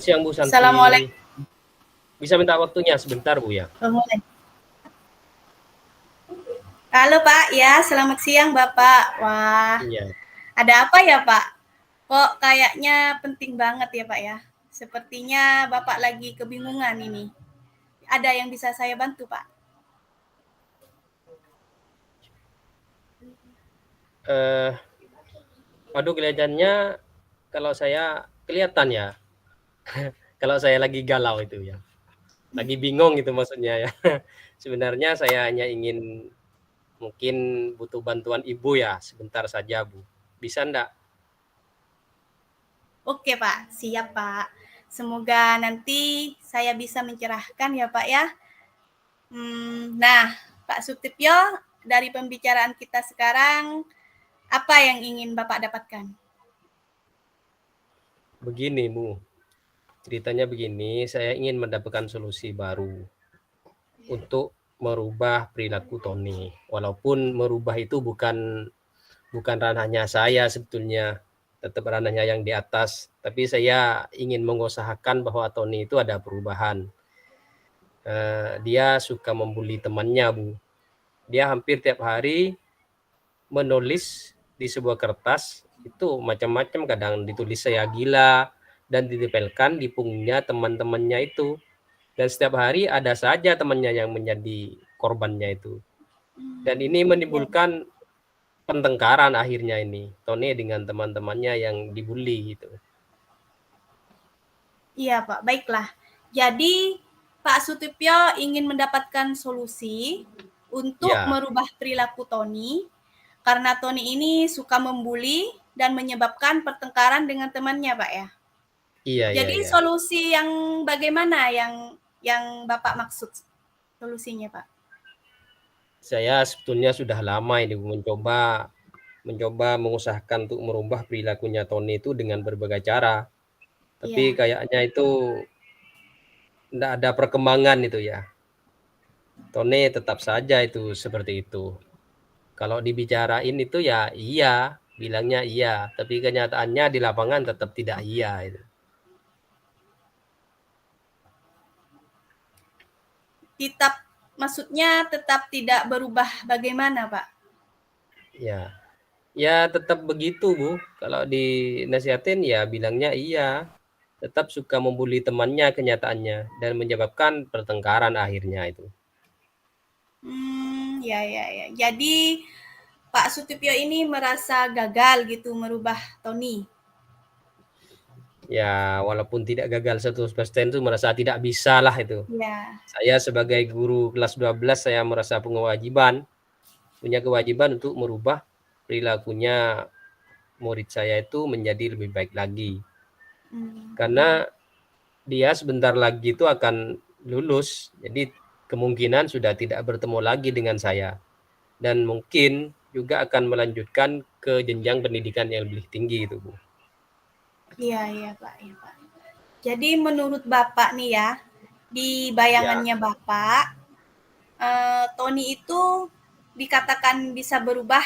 siang Bu Santi. Assalamualaikum. Bisa minta waktunya sebentar Bu ya? Mulai. Halo Pak, ya selamat siang Bapak. Wah, Iya. ada apa ya Pak? Kok kayaknya penting banget ya Pak ya? Sepertinya Bapak lagi kebingungan ini. Ada yang bisa saya bantu Pak? Waduh kelihatannya kalau saya kelihatan ya, kalau saya lagi galau itu ya. Lagi bingung gitu maksudnya ya. Sebenarnya saya hanya ingin mungkin butuh bantuan Ibu ya, sebentar saja Bu. Bisa enggak? Oke Pak, siap Pak. Semoga nanti saya bisa mencerahkan ya Pak ya. Nah, Pak Sutipyo, dari pembicaraan kita sekarang, apa yang ingin Bapak dapatkan? Begini Bu, ceritanya begini, saya ingin mendapatkan solusi baru untuk merubah perilaku Tony. Walaupun merubah itu bukan ranahnya saya sebetulnya, tetap ranahnya yang di atas. Tapi saya ingin mengusahakan bahwa Tony itu ada perubahan. Dia suka membuli temannya, Bu. Dia hampir tiap hari menulis di sebuah kertas itu macam-macam, kadang ditulis saya gila dan ditempelkan di punggungnya teman-temannya itu. Dan setiap hari ada saja temannya yang menjadi korbannya itu. Dan ini Ya. menimbulkan pertengkaran akhirnya ini, Tony dengan teman-temannya yang dibully gitu. Iya, Pak. Baiklah. Jadi, Pak Sutipyo ingin mendapatkan solusi untuk Ya, merubah perilaku Tony karena Tony ini suka membuli dan menyebabkan pertengkaran dengan temannya, Pak ya. iya, iya, Jadi iya. solusi yang bagaimana yang Bapak maksud solusinya, Pak? Saya sebetulnya sudah lama ini mencoba mengusahakan untuk merubah perilakunya Tony itu dengan berbagai cara. Tapi Iya. kayaknya itu tidak ada perkembangan itu ya. Tony tetap saja itu seperti itu. Kalau dibicarain itu ya iya, bilangnya iya, tapi kenyataannya di lapangan tetap tidak iya itu. Tetap maksudnya tetap tidak berubah bagaimana, Pak? Ya, ya tetap begitu Bu. Kalau dinasihatin ya bilangnya iya, tetap suka membuli temannya kenyataannya dan menyebabkan pertengkaran akhirnya itu. Ya, ya, ya. Jadi Pak Sutipyo ini merasa gagal gitu merubah Tony. Ya, walaupun tidak gagal 100% itu merasa tidak bisa lah itu. Ya. Saya sebagai guru kelas 12 saya merasa punya kewajiban untuk merubah perilakunya murid saya itu menjadi lebih baik lagi. Karena dia sebentar lagi itu akan lulus, jadi kemungkinan sudah tidak bertemu lagi dengan saya. Dan mungkin juga akan melanjutkan ke jenjang pendidikan yang lebih tinggi itu, Bu. Iya, iya, Pak. Iya, Pak. Jadi menurut Bapak nih ya, di Ya. bayangannya Bapak, Tony itu dikatakan bisa berubah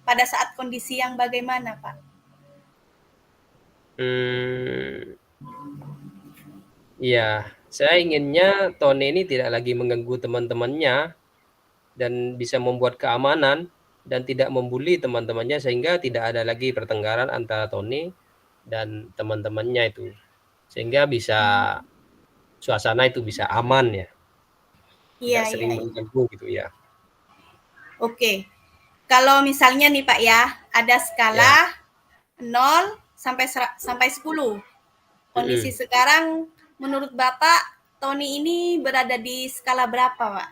pada saat kondisi yang bagaimana, Pak? Hmm, iya, saya inginnya Tony ini tidak lagi mengganggu teman-temannya dan bisa membuat keamanan dan tidak membuli teman-temannya sehingga tidak ada lagi pertengkaran antara Tony dan teman-temannya itu. Sehingga bisa suasana itu bisa aman ya, Iya, tidak iya, sering iya. mengganggu gitu ya. Oke. Kalau misalnya nih Pak ya, ada skala Ya. 0 sampai 10. Kondisi Mm-mm. sekarang menurut Bapak Tony ini berada di skala berapa, Pak?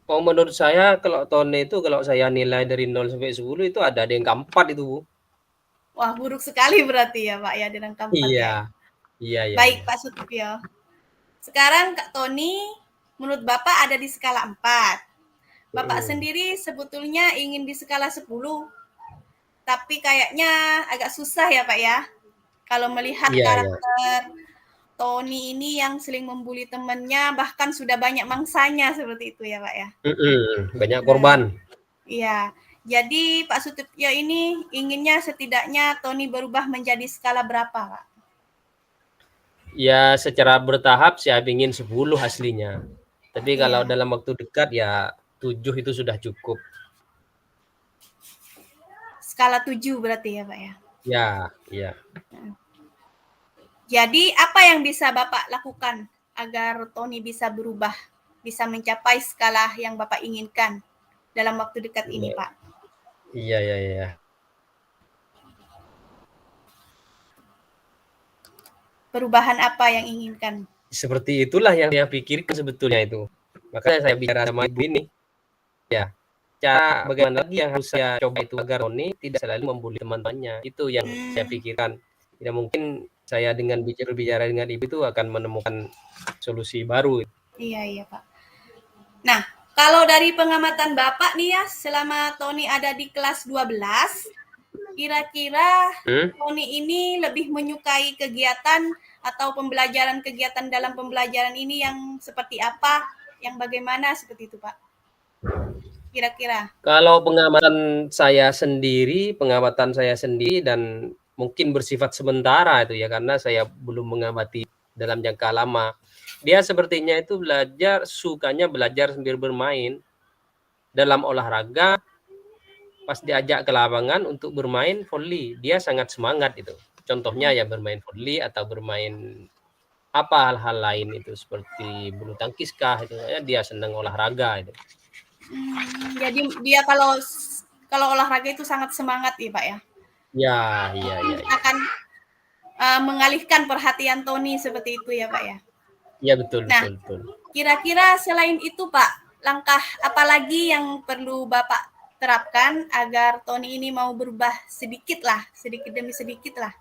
Oh, menurut saya kalau Tony itu kalau saya nilai dari 0 sampai 10 itu ada yang keempat itu, Bu. Wah, buruk sekali berarti ya, Pak ya, dengan keempat Iya, ya. iya, iya, Baik, iya. Pak Sutipyo. Sekarang Kak Tony menurut Bapak ada di skala 4. Bapak Mm-mm. sendiri sebetulnya ingin di skala 10, tapi kayaknya agak susah ya, Pak ya. Kalau melihat Iya, iya. karakter Tony ini yang sering membuli temannya, bahkan sudah banyak mangsanya seperti itu ya, Pak ya. Mm-mm. Banyak Nah, korban. iya. Jadi Pak Sutipyo ini inginnya setidaknya Tony berubah menjadi skala berapa, Pak? Ya secara bertahap saya ingin 10 aslinya. Tapi kalau Iya. dalam waktu dekat ya 7 itu sudah cukup. Skala 7 berarti ya, Pak ya? Ya, iya. Jadi apa yang bisa Bapak lakukan agar Tony bisa berubah, bisa mencapai skala yang Bapak inginkan dalam waktu dekat ini, Pak? Iya, iya, iya. Perubahan apa yang inginkan? Seperti itulah yang saya pikirkan sebetulnya itu. Makanya saya bicara sama ibu ini. Ya, cara bagaimana lagi yang harus saya coba itu agar Tony tidak selalu membuli teman-temannya. Itu yang saya pikirkan. Tidak mungkin saya dengan bicara dengan ibu itu akan menemukan solusi baru. Iya, iya, Pak. Nah, kalau dari pengamatan Bapak nih ya, selama Tony ada di kelas 12, kira-kira Tony ini lebih menyukai kegiatan atau pembelajaran kegiatan dalam pembelajaran ini yang seperti apa, yang bagaimana seperti itu, Pak? Kira-kira. Kalau pengamatan saya sendiri dan mungkin bersifat sementara itu ya, karena saya belum mengamati dalam jangka lama. Dia sepertinya itu sukanya belajar sambil bermain. Dalam olahraga, pas diajak ke lapangan untuk bermain volley, dia sangat semangat itu. Contohnya ya bermain volley atau bermain apa hal-hal lain itu seperti bulu tangkis kah itu ya, dia senang olahraga itu. Jadi dia kalau olahraga itu sangat semangat ya, Pak ya? Ya, iya, iya. Akan mengalihkan perhatian Tony seperti itu ya, Pak ya? Iya, betul, Nah, betul. kira-kira selain itu, Pak, langkah apa lagi yang perlu Bapak terapkan agar Tony ini mau berubah sedikit demi sedikit lah?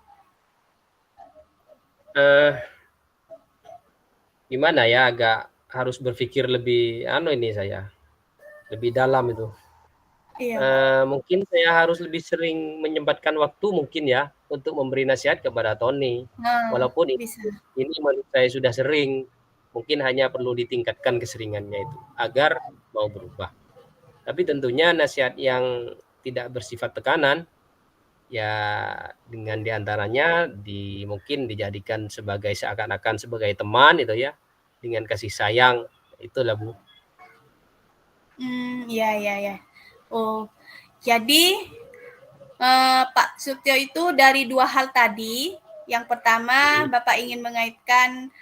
Gimana ya, agak harus berpikir lebih lebih dalam itu. Iya, Pak. Mungkin saya harus lebih sering menyempatkan waktu mungkin ya untuk memberi nasihat kepada Tony. Nah, Walaupun bisa. ini menurut saya sudah sering, mungkin hanya perlu ditingkatkan keseringannya itu agar mau berubah. Tapi tentunya nasihat yang tidak bersifat tekanan ya dengan diantaranya mungkin dijadikan seakan-akan sebagai teman itu ya, dengan kasih sayang, itulah Bu. Iya, iya, iya. Oh, jadi Pak Sutyo itu dari 2 hal tadi. Yang pertama, Bapak ingin mengaitkan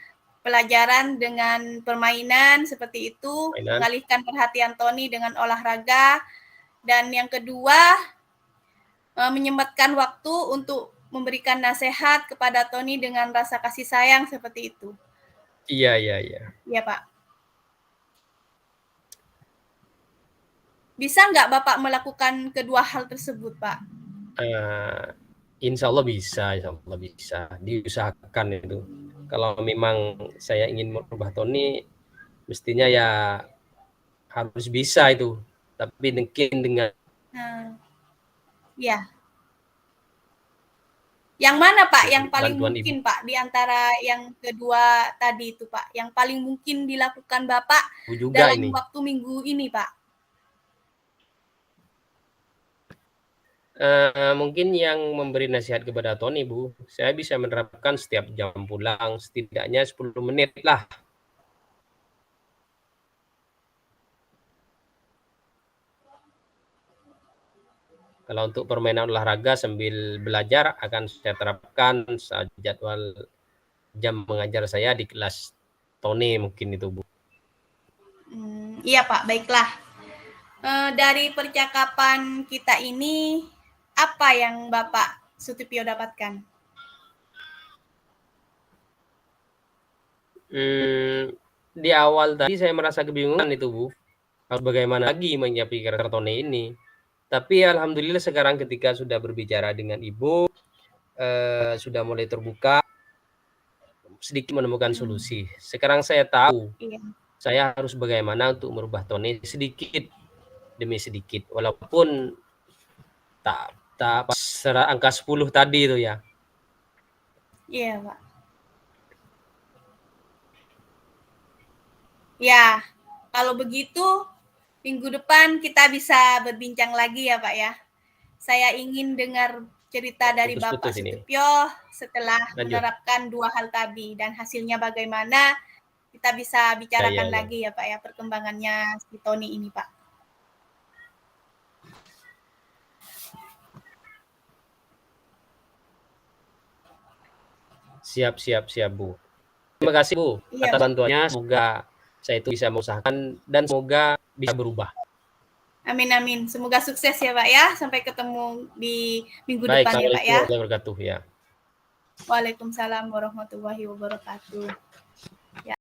pelajaran dengan permainan seperti itu, Mainan. mengalihkan perhatian Tony dengan olahraga. Dan yang kedua, menyempatkan waktu untuk memberikan nasihat kepada Tony dengan rasa kasih sayang seperti itu. Iya, iya, iya. Iya, Pak. Bisa nggak Bapak melakukan kedua hal tersebut, Pak? Insya Allah bisa, diusahakan itu. Kalau memang saya ingin merubah Tony, mestinya ya harus bisa itu. Tapi mungkin dengan Ya. Yang mana Pak yang paling bantuan mungkin Ibu. Pak di antara yang kedua tadi itu Pak, yang paling mungkin dilakukan Bapak juga dalam ini. waktu minggu ini Pak? Mungkin yang memberi nasihat kepada Tony Bu, saya bisa menerapkan setiap jam pulang setidaknya 10 menit lah. Kalau untuk permainan olahraga sambil belajar akan saya terapkan saat jadwal jam mengajar saya di kelas Tony mungkin itu Bu. Iya Pak, baiklah. Dari percakapan kita ini, apa yang Bapak Sutipio dapatkan? Di awal tadi saya merasa kebingungan itu Bu, harus bagaimana lagi menyiapkan karakter Tony ini. Tapi alhamdulillah sekarang ketika sudah berbicara dengan Ibu, sudah mulai terbuka, sedikit menemukan solusi. Sekarang saya tahu saya harus bagaimana untuk merubah Tony sedikit demi sedikit, walaupun tak pas angka 10 tadi itu ya. Iya Pak. Ya, kalau begitu minggu depan kita bisa berbincang lagi ya Pak ya. Saya ingin dengar cerita dari Bapak Putus-putus ini. Sutipyo setelah Lanjut. menerapkan 2 hal tadi dan hasilnya bagaimana kita bisa bicarakan Ya. lagi ya Pak ya perkembangannya si Tony ini Pak. Siap, Bu. Terima kasih, Bu, Iya, atas bantuannya. Semoga saya itu bisa mengusahakan dan semoga bisa berubah. Amin. Semoga sukses ya Pak ya. Sampai ketemu di minggu Baik, depan ya Pak ya. Assalamualaikum warahmatullahi wabarakatuh ya. Waalaikumsalam warahmatullahi wabarakatuh. Ya.